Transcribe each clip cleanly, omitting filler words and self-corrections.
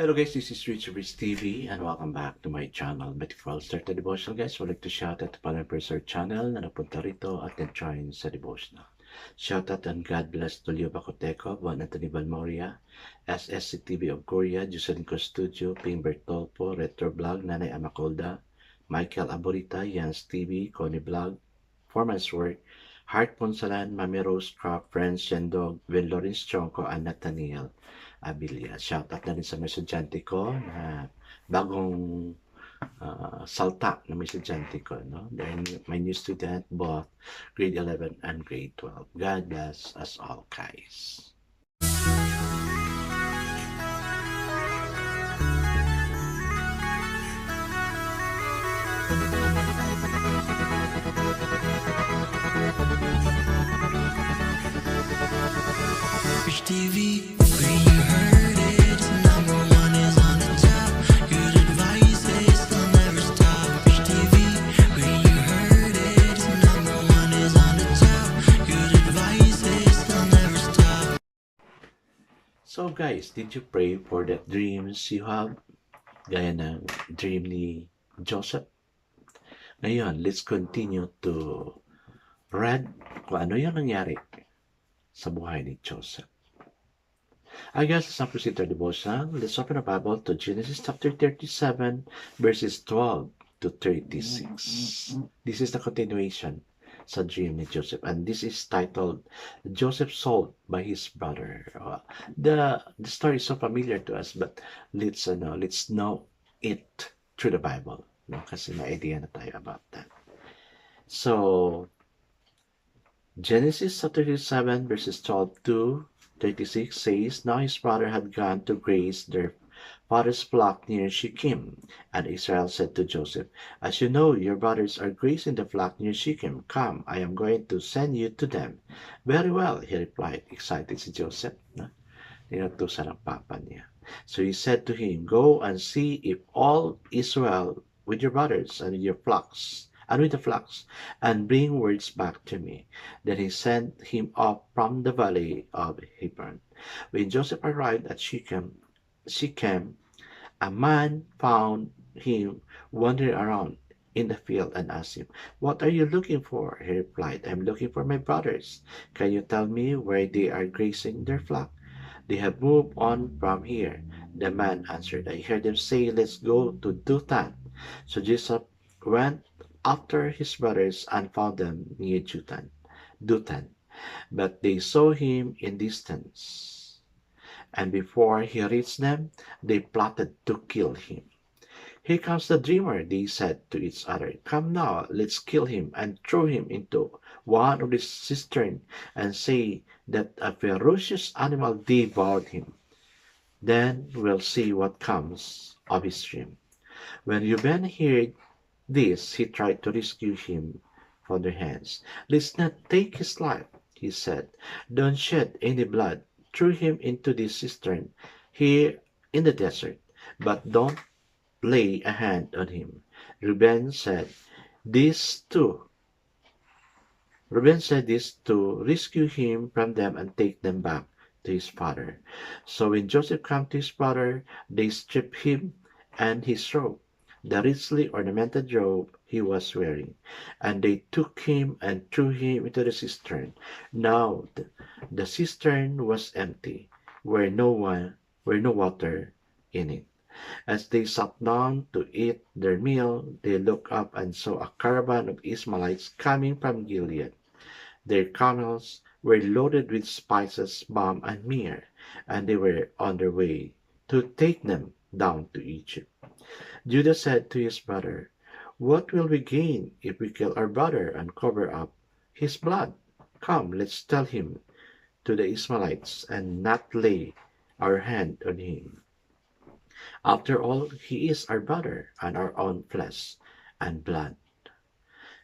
Hello guys, this is Richard Rich TV and welcome back to my channel. Before I start the devotional guys, I would like to shout out to Palampers channel na napunta rito at nag-join sa devotional. Shout out and God bless Tulio Bacoteco, Juan Anthony Balmoria, SSC TV of Korea, Juselinco Studio, Ping Bertolpo, Retro Vlog, Nanay Amacolda, Michael Aborita, Yans TV, Connie Vlog, Foreman's Work, Heart Ponsalan, Mami Rose Craft, Friends, Shendog, Vin Lawrence Chonko, and Nathaniel Abilia. Shoutout na rin sa mga estudyante ko na bagong salta na mga estudyante ko. No? They're my new student, both grade 11 and grade 12. God bless us all, guys. Rich TV, where you heard it, number one is on the top. Good advice is they'll never stop. Rich TV, where you heard it, number one is on the top. Good advice is they'll never stop. So guys, did you pray for the dreams you have? Gaya ng dream ni Joseph. Ngayon, let's continue to read kung ano yung nangyari sa buhay ni Joseph. I guess let's not proceed to our devotion. Let's open the Bible to Genesis chapter 37, verses 12 to 36. This is the continuation sa dream ni Joseph, and this is titled Joseph Sold by His Brother. The story is so familiar to us, but let's know it through the Bible. No? Kasi may idea na tayo about that. So, Genesis chapter 37, verses 12 to 36 says, Now his brother had gone to graze their father's flock near Shechem. And Israel said to Joseph, As you know, your brothers are grazing the flock near Shechem. Come, I am going to send you to them. Very well, he replied, excited si Joseph. Ninutusan ng papa niya. So he said to him, Go and see if all is well with your brothers and with your flocks. And with the flocks, and bring words back to me. Then he sent him up from the valley of Hebron. When Joseph arrived at Shechem, a man found him wandering around in the field and asked him, What are you looking for? He replied, I'm looking for my brothers. Can you tell me where they are grazing their flock? They have moved on from here. The man answered, I heard them say, Let's go to Dothan. So Joseph went after his brothers and found them near Dothan. But they saw him in distance, and before he reached them, they plotted to kill him. Here comes the dreamer, they said to each other. Come now, let's kill him and throw him into one of the cisterns and say that a ferocious animal devoured him. Then we'll see what comes of his dream. When Reuben heard this, he tried to rescue him from their hands. Let's not take his life, he said. Don't shed any blood. Throw him into this cistern here in the desert, but don't lay a hand on him. Reuben said this to rescue him from them and take them back to his father. So when Joseph came to his brother, they stripped him and his robe, the richly ornamented robe he was wearing, and they took him and threw him into the cistern. Now the cistern was empty, were no water in it. As they sat down to eat their meal, they looked up and saw a caravan of Ishmaelites coming from Gilead. Their camels were loaded with spices, balm, and myrrh, and they were on their way to take them down to Egypt. Judah said to his brother, What will we gain if we kill our brother and cover up his blood? Come, let's tell him to the Ishmaelites and not lay our hand on him. After all, he is our brother and our own flesh and blood.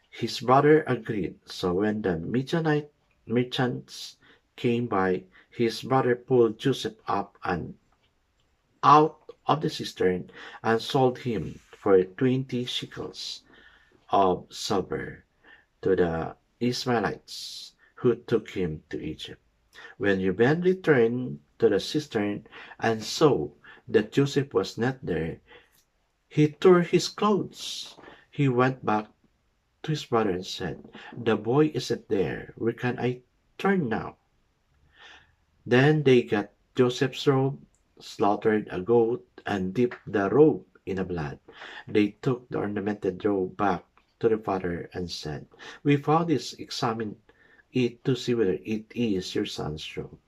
His brother agreed. So when the Midianite merchants came by, his brother pulled Joseph up and out of the cistern and sold him for 20 shekels of silver to the Ishmaelites who took him to Egypt. When Reuben returned to the cistern and saw that Joseph was not there, he tore his clothes. He went back to his brother and said, "The boy isn't there. Where can I turn now?" Then they got Joseph's robe, slaughtered a goat, and dipped the robe in the blood. They took the ornamented robe back to the father and said, "We found this. Examine it to see whether it is your son's robe."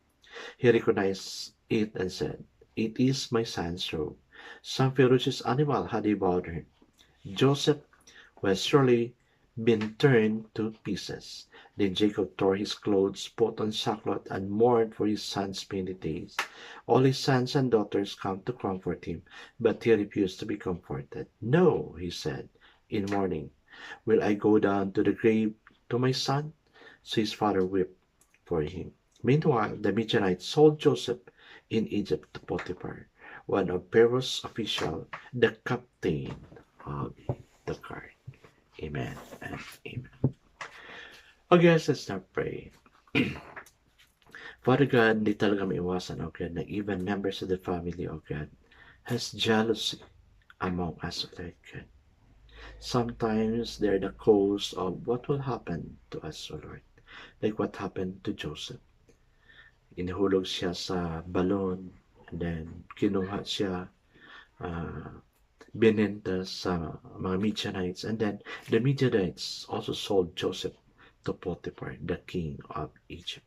He recognized it and said, "It is my son's robe. Some ferocious animal had devoured him." Joseph was surely been turned to pieces. Then Jacob tore his clothes, put on sackcloth, and mourned for his sons many days. All his sons and daughters came to comfort him, but he refused to be comforted. "No," he said, in mourning, "will I go down to the grave to my son?" So his father wept for him. Meanwhile, the Midianites sold Joseph in Egypt to Potiphar, one of Pharaoh's officials, the captain of the guard. Amen and amen. Okay, let's now pray. Father God, hindi talaga maiwasan, O God, na even members of the family, O God, has jealousy among us, O Lord God. Sometimes they're the cause of what will happen to us, O Lord. Like what happened to Joseph. Inihulog siya sa balon, and then kinuha siya, binenta sa mga Midianites, and then the Midianites also sold Joseph to Potiphar, the king of Egypt.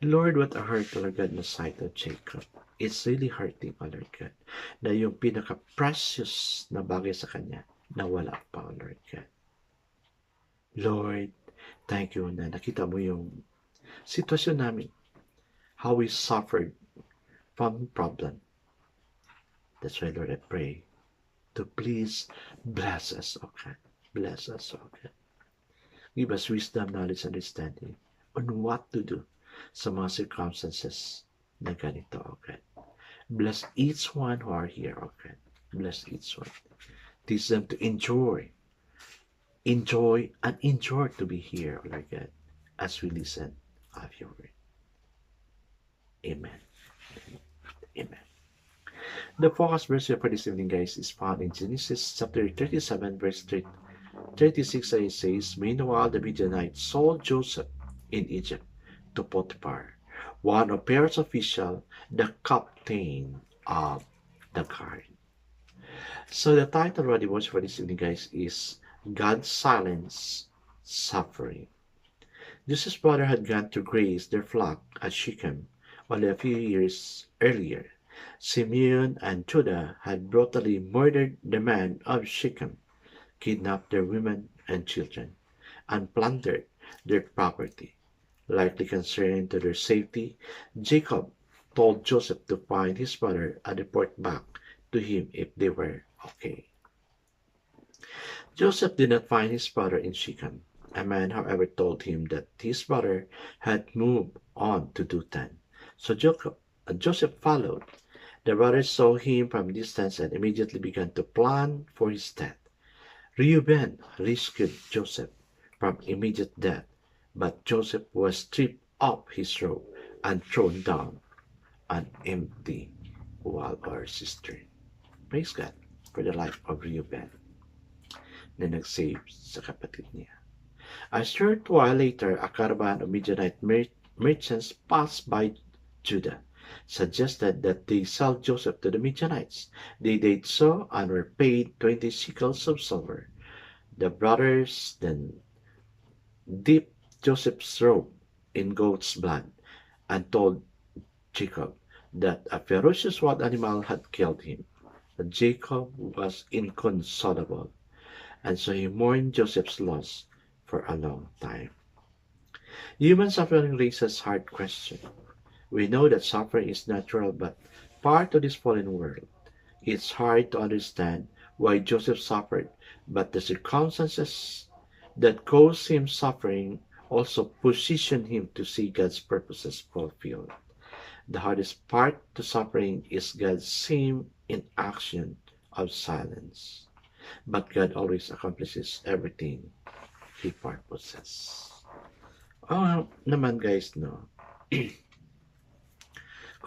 Lord, what a hurt, Lord God, na sight of Jacob. It's really hurting, Lord God, na yung pinaka-precious na bagay sa kanya, nawala pa, Lord God. Lord, thank you na nakita mo yung sitwasyon namin, how we suffered from problem. That's why, Lord, I pray to please bless us, O God. Bless us, O God. Give us wisdom, knowledge, understanding on what to do sa mga circumstances na ganito, O God. Bless each one who are here, O God. Bless each one. Teach them to enjoy and enjoy to be here, O Lord God, as we listen of your word. Amen. Amen. The focus verse for this evening, guys, is found in Genesis chapter 37, verse 36, and it says, "Meanwhile, the Midianites sold Joseph in Egypt to Potiphar, one of Pharaoh's officials, the captain of the guard." So the title of the devotion for this evening, guys, is "God Silence Suffering." Joseph's brother had gone to graze their flock at Shechem only a few years earlier. Simeon and Judah had brutally murdered the men of Shechem, kidnapped their women and children, and plundered their property. Likely concerned to their safety, Jacob told Joseph to find his brother and report back to him if they were okay. Joseph did not find his brother in Shechem. A man, however, told him that his brother had moved on to Dothan. So Joseph followed. The brothers saw him from a distance and immediately began to plan for his death. Reuben rescued Joseph from immediate death, but Joseph was stripped of his robe and thrown down an empty well or cistern. Praise God for the life of Reuben na nag-save sa kapatid niya. A short while later, a caravan of Midianite merchants passed by Judah, suggested that they sell Joseph to the Midianites. They did so and were paid 20 shekels of silver. The brothers then dipped Joseph's robe in goat's blood and told Jacob that a ferocious wild animal had killed him. But Jacob was inconsolable, and so he mourned Joseph's loss for a long time. Human suffering raises hard questions. We know that suffering is natural but part of this fallen world. It's hard to understand why Joseph suffered, but the circumstances that caused him suffering also position him to see God's purposes fulfilled. The hardest part to suffering is God's same inaction of silence. But God always accomplishes everything He purposes. Naman guys, no?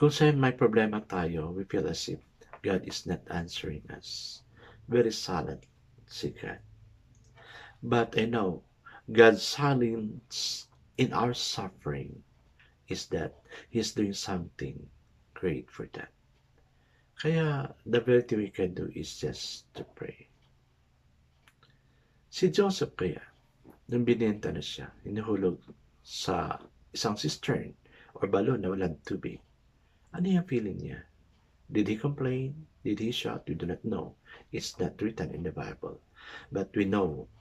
Kung saan may problema tayo, we feel as if God is not answering us. Very silent si God. But I know God's silence in our suffering is that He's doing something great for that. Kaya the very thing we can do is just to pray. Si Joseph kaya, nung binenta na siya, inuhulog sa isang cistern or balon na walang tubig, ano yung feeling niya? Did he complain? Did he shout? We do not know. It's not written in the Bible. But we know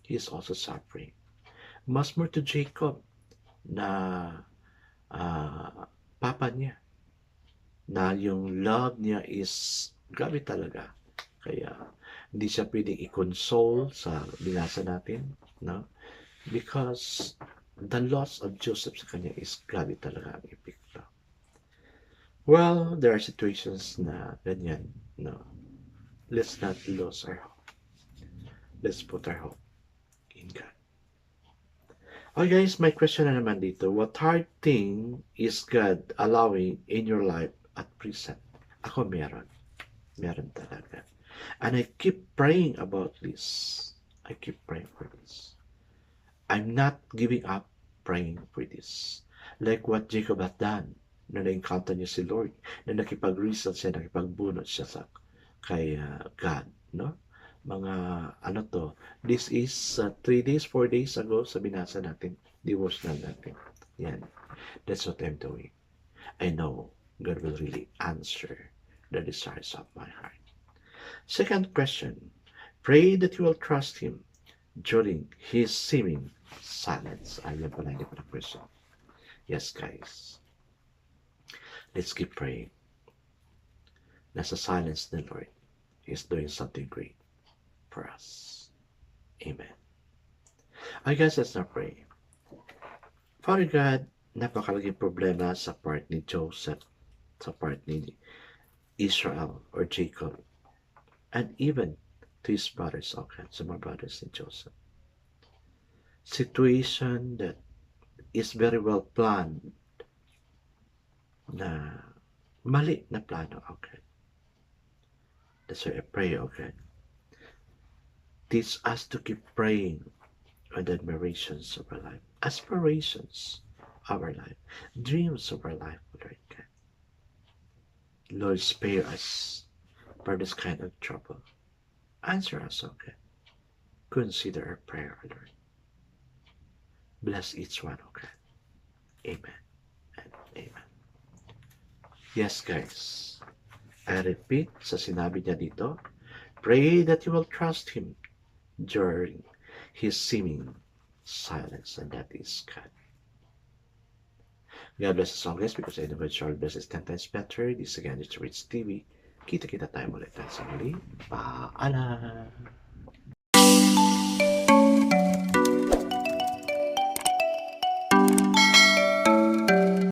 he is also suffering. Mas more to Jacob na papa niya, na yung love niya is grabe talaga. Kaya hindi siya pwedeng i-console sa binasa natin, no? Because the loss of Joseph sa kanya is grabe talaga ang epekto. Well, there are situations na ganyan, no? Let's not lose our hope. Let's put our hope in God. Okay guys, my question na naman dito. What hard thing is God allowing in your life at present? Ako meron. Meron talaga. And I keep praying about this. I keep praying for this. I'm not giving up praying for this. Like what Jacob had done na na-encounter niya si Lord, na nakipag-reason siya, nakipagbunot siya sa kay God, no? Mga ano to, this is 3 days, 4 days ago sa binasa natin, devotional natin. Yan. That's what I'm doing. I know God will really answer the desires of my heart. Second question, pray that you will trust Him during His seeming silence. Ayan pala, hindi pala question. Yes, guys. Let's keep praying. Nasa silence the Lord is doing something great for us. Amen. I guess let's not pray. Father God, napakalaking problema sa part ni Joseph, sa part ni Israel or Jacob, and even to his brothers, okay, sa mga brothers ni Joseph. Situation that is very well planned, na mali na plano, okay. That's why I pray, okay. Teach us to keep praying on the admirations of our life, aspirations of our life, dreams of our life, Lord God. Lord, spare us for this kind of trouble. Answer us, okay. Consider our prayer, Lord. Bless each one, okay. Amen and amen. Yes, guys. I repeat sa sinabi niya dito, pray that you will trust Him during His seeming silence, and that is God. God bless us all, guys, because I know God shall bless is 10 times better. This again is Rich TV. Kita-kita tayo ulit sa muli. Paalam!